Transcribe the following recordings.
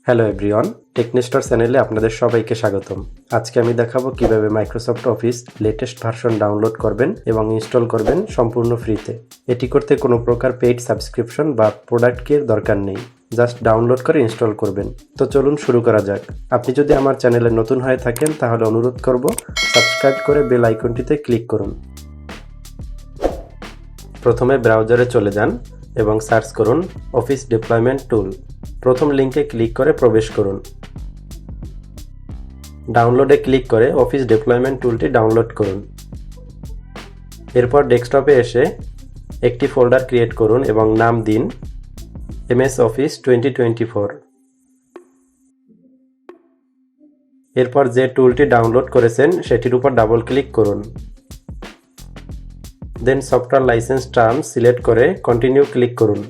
Hello everyone, টেকনিস্টার চ্যানেলে আপনাদের সবাইকে স্বাগতম। আজকে আমি দেখাবো কিভাবে Microsoft office latest version download করবেন এবং ইনস্টল করবেন সম্পূর্ণ ফ্রিতে। এটি করতে কোনো প্রকার পেইড সাবস্ক্রিপশন বা প্রোডাক্ট কির দরকার নেই, জাস্ট ডাউনলোড করে ইনস্টল করবেন। তো চলুন শুরু করা যাক। আপনি যদি আমার চ্যানেলে নতুন হয়ে থাকেন তাহলে অনুরোধ করব সাবস্ক্রাইব করে বেল আইকনটিতে ক্লিক করুন। প্রথমে ব্রাউজারে চলে যান এবং সার্চ করুন অফিস ডিপ্লয়মেন্ট টুল। প্রথম লিঙ্কে ক্লিক করে প্রবেশ করুন। ডাউনলোডে ক্লিক করে অফিস ডিপ্লয়মেন্ট টুলটি ডাউনলোড করুন। এরপর ডেস্কটপে এসে একটি ফোল্ডার ক্রিয়েট করুন এবং নাম দিন MS অফিস 2024। এরপর যে টুলটি ডাউনলোড করেছেন সেটির উপর ডাবল ক্লিক করুন। দেন সফটওয়্যার লাইসেন্স টার্ম সিলেক্ট করে কন্টিনিউ ক্লিক করুন।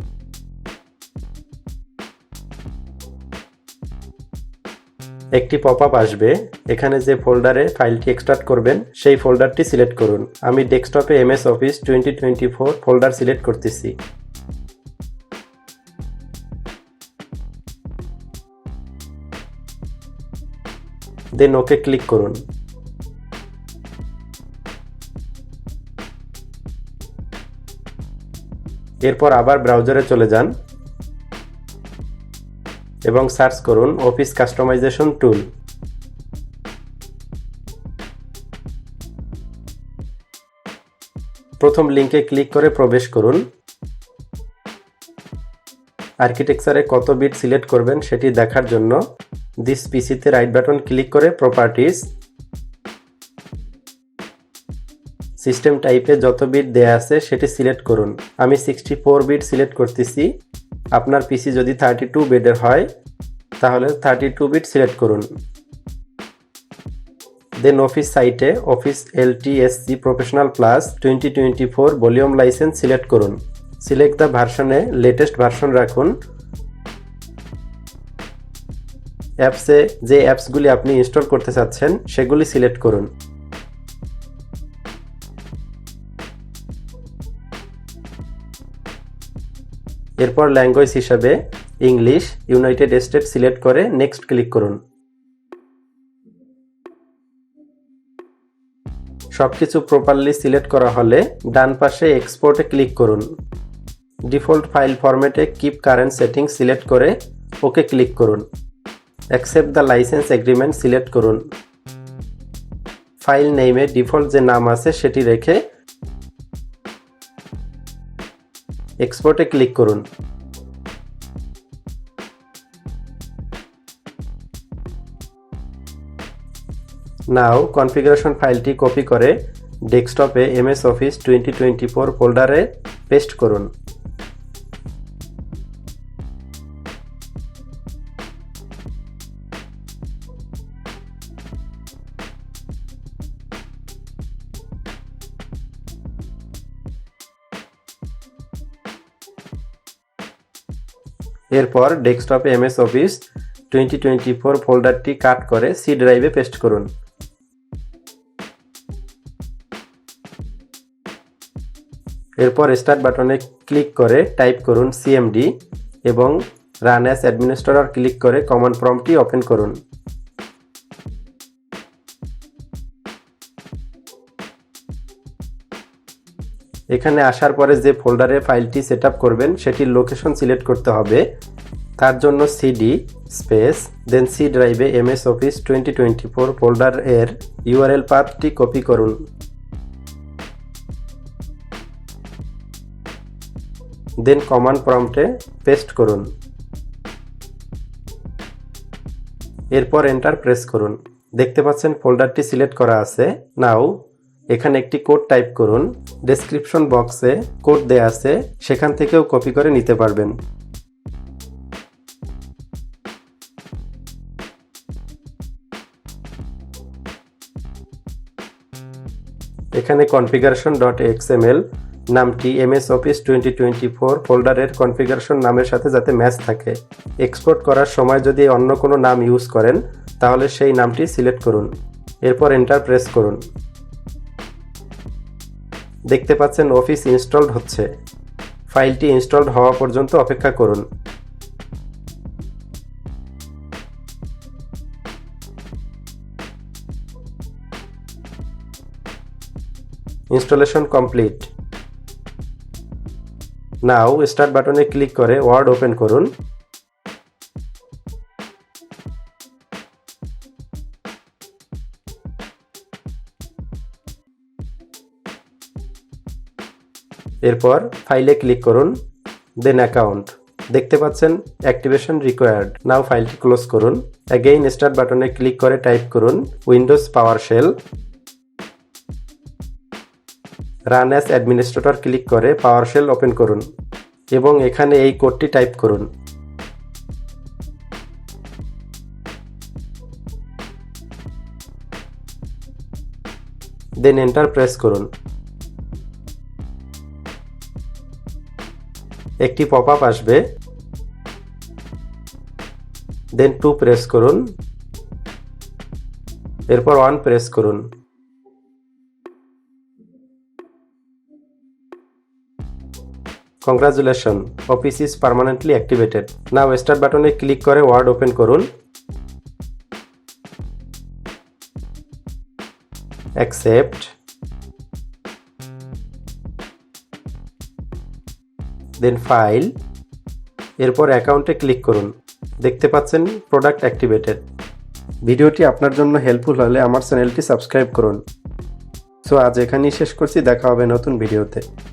একটি পপআপ আসবে, এখানে যে ফোল্ডারে ফাইলটি এক্সট্রাক্ট করবেন সেই ফোল্ডারটি সিলেক্ট করুন। আমি ডেস্কটপে MS অফিস 2024 ফোল্ডার সিলেক্ট করতেছি। দেন ওকে ক্লিক করুন। এরপর আবার ব্রাউজারে চলে যান এবং সার্চ করুন অফিস কাস্টমাইজেশন টুল। প্রথম লিঙ্কে ক্লিক করে প্রবেশ করুন। আর্কিটেকচারে কত বিট সিলেক্ট করবেন সেটি দেখার জন্য দিস পিসিতে রাইট বাটন ক্লিক করে প্রপার্টিজ, সিস্টেম টাইপে যত বিট দেয়া আছে সেটি সিলেক্ট করুন। আমি 64 বিট সিলেক্ট করতেছি। আপনার পিসি যদি 32 বিটের হয় তাহলে 32 বিট সিলেক্ট করুন। দেন অফিস সাইটে office LTSC professional plus 2024 volume licence select করুন। সিলেক্ট দ্য ভার্সনে লেটেস্ট ভার্সন রাখুন। অ্যাপসে যে অ্যাপসগুলি আপনি ইনস্টল করতে চাচ্ছেন সেগুলি সিলেক্ট করুন। এরপর ল্যাঙ্গুয়েজ হিসাবে ইংলিশ ইউনাইটেড স্টেটস সিলেক্ট করে নেক্সট ক্লিক করুন। সবকিছু প্রপারলি সিলেক্ট করা হলে ডান পাশে এক্সপোর্টে ক্লিক করুন। ডিফল্ট ফাইল ফরম্যাটে কিপ কারেন্ট সেটিংস সিলেক্ট করে ওকে ক্লিক করুন। Accept the licence agreement select করুন। ফাইল নেমে ডিফল্ট যে নাম আছে সেটি রেখে এক্সপোর্টে ক্লিক করুন। নাও কনফিগারেশন ফাইলটি কপি করে ডেস্কটপে MS অফিস 2024 ফোল্ডারে পেস্ট করুন। এরপর ডেস্কটপে MS অফিস 2024 ফোল্ডারটি কাট করে সি ড্রাইভে পেস্ট করুন। এরপর স্টার্ট বাটনে ক্লিক করে টাইপ করুন CMD এবং রান অ্যাজ অ্যাডমিনিস্ট্রেটর ক্লিক করে কমান্ড প্রম্পটটি ওপেন করুন। এখানে আসার পরে যে ফোল্ডারে ফাইলটি সেটআপ করবেন সেটির লোকেশন সিলেক্ট করতে হবে। তার জন্য CD স্পেস দেন সি ড্রাইভে MS অফিস 2024 ফোল্ডার এর URL পাথটি কপি করুন। দেন কমান্ড প্রম্পটে পেস্ট করুন। এরপর এন্টার প্রেস করুন। দেখতে পাচ্ছেন ফোল্ডারটি সিলেক্ট করা আছে। নাও এখানে একটি কোড টাইপ করুন। ডেসক্রিপশন বক্সে কোড দেয়া আছে, সেখান থেকেও কপি করে নিতে পারবেন। এখানে configuration.xml নামটি MS অফিস 2024 ফোল্ডারের কনফিগারেশন নামের সাথে যাতে ম্যাচ থাকে। এক্সপোর্ট করার সময় যদি অন্য কোনো নাম ইউজ করেন তাহলে সেই নামটি সিলেক্ট করুন। এরপর এন্টার প্রেস করুন। দেখতে পাচ্ছেন অফিস ইনস্টলড হচ্ছে। ফাইলটি ইনস্টলড হওয়া পর্যন্ত অপেক্ষা করুন। Installation complete. নাও স্টার্ট বাটনে ক্লিক করে ওয়ার্ড ওপেন করুন। এরপর ফাইলে ক্লিক করুন, দেন অ্যাকাউন্ট। দেখতে পাচ্ছেন অ্যাক্টিভেশন রিকোয়ার্ড। নাও ফাইলটি ক্লোজ করুন। অ্যাগেইন স্টার্ট বাটনে ক্লিক করে টাইপ করুন Windows PowerShell. Run as administrator click করে পাওয়ারশেল ওপেন করুন এবং এখানে এই কোডটি টাইপ করুন। দেন এন্টার প্রেস করুন। একটি পপআপ আসবে, দেন 2 প্রেস করুন, এরপর 1 প্রেস করুন। Congratulation, office is permanently activated. Now start বাটনে ক্লিক করে ওয়ার্ড ওপেন করুন। অ্যাকসেপ্ট, দেন ফাইল, এরপর অ্যাকাউন্টে ক্লিক করুন। দেখতে পাচ্ছেন প্রোডাক্ট অ্যাক্টিভেটেড। ভিডিওটি আপনার জন্য হেল্পফুল হলে আমার চ্যানেলটি সাবস্ক্রাইব করুন। সো আজ এখানেই শেষ করছি, দেখা হবে নতুন ভিডিওতে।